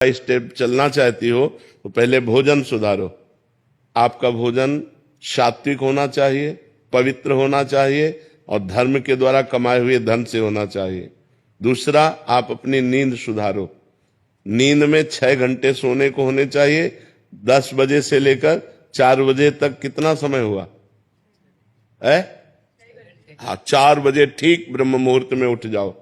Step चलना चाहती हो तो पहले भोजन सुधारो। आपका भोजन सात्विक होना चाहिए, पवित्र होना चाहिए और धर्म के द्वारा कमाए हुए धन से होना चाहिए। दूसरा, आप अपनी नींद सुधारो। नींद में 6 घंटे सोने को होने चाहिए। 10 बजे से लेकर 4 बजे तक कितना समय हुआ है? हाँ, 4 बजे ठीक ब्रह्म मुहूर्त में उठ जाओ।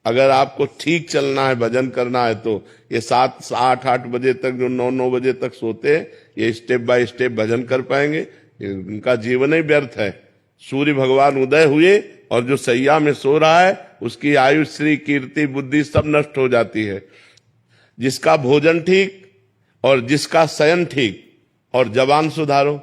अगर आपको ठीक चलना है, भजन करना है, तो ये 7, 8, 8 बजे तक जो 9, 9 बजे तक सोते हैं, ये स्टेप बाय स्टेप भजन कर पाएंगे। इनका जीवन ही व्यर्थ है। सूर्य भगवान उदय हुए और जो सैया में सो रहा है उसकी आयु, श्री, कीर्ति, बुद्धि सब नष्ट हो जाती है। जिसका भोजन ठीक और जिसका शयन ठीक और जबान सुधारो।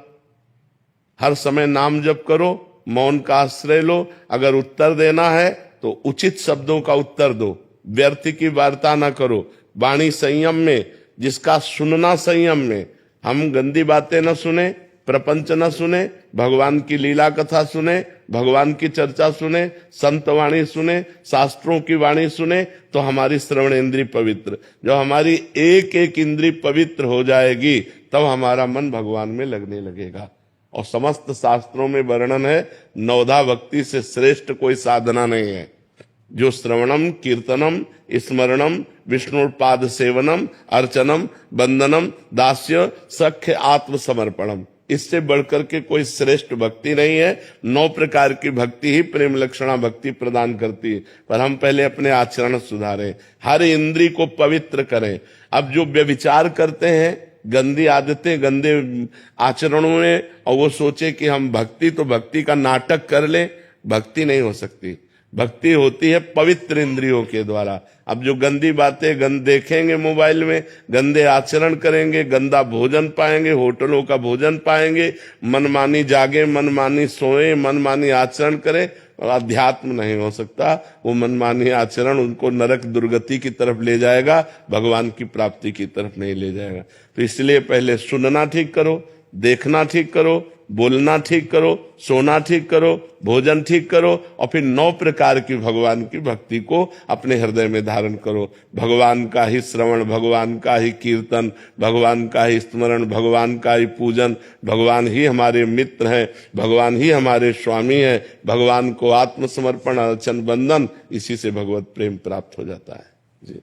हर समय नाम जप करो, मौन का आश्रय लो। अगर उत्तर देना है तो उचित शब्दों का उत्तर दो, व्यर्थ की वार्ता ना करो। वाणी संयम में, जिसका सुनना संयम में। हम गंदी बातें न सुने, प्रपंच न सुने, भगवान की लीला कथा सुने, भगवान की चर्चा सुने, संत वाणी सुने, शास्त्रों की वाणी सुने, तो हमारी श्रवण इंद्री पवित्र। जब हमारी एक एक इंद्री पवित्र हो जाएगी तब हमारा मन भगवान में लगने लगेगा। और समस्त शास्त्रों में वर्णन है, नवधा भक्ति से श्रेष्ठ कोई साधना नहीं है। जो श्रवणम, कीर्तनम, स्मरणम, विष्णुपाद सेवनम, अर्चनम, वंदनम, दास्य, सख्य, आत्मसमर्पणम, इससे बढ़कर के कोई श्रेष्ठ भक्ति नहीं है। 9 प्रकार की भक्ति ही प्रेम लक्षणा भक्ति प्रदान करती है। पर हम पहले अपने आचरण सुधारें, हर इंद्री को पवित्र करें। अब जो व्यभिचार करते हैं, गंदी आदतें, गंदे आचरणों में, और वो सोचे कि हम भक्ति का नाटक कर लें, भक्ति नहीं हो सकती। भक्ति होती है पवित्र इंद्रियों के द्वारा। अब जो गंदी बातें देखेंगे मोबाइल में, गंदे आचरण करेंगे, गंदा भोजन पाएंगे, होटलों का भोजन पाएंगे, मनमानी जागे, मनमानी सोए, मनमानी आचरण करें, और अध्यात्म नहीं हो सकता। वो मनमानी आचरण उनको नरक दुर्गति की तरफ ले जाएगा, भगवान की प्राप्ति की तरफ नहीं ले जाएगा। तो इसलिए पहले सुनना ठीक करो, देखना ठीक करो, बोलना ठीक करो, सोना ठीक करो, भोजन ठीक करो, और फिर 9 प्रकार की भगवान की भक्ति को अपने हृदय में धारण करो। भगवान का ही श्रवण, भगवान का ही कीर्तन, भगवान का ही स्मरण, भगवान का ही पूजन। भगवान ही हमारे मित्र हैं, भगवान ही हमारे स्वामी हैं। भगवान को आत्मसमर्पण, अर्चन, वंदन, इसी से भगवत प्रेम प्राप्त हो जाता है। जी।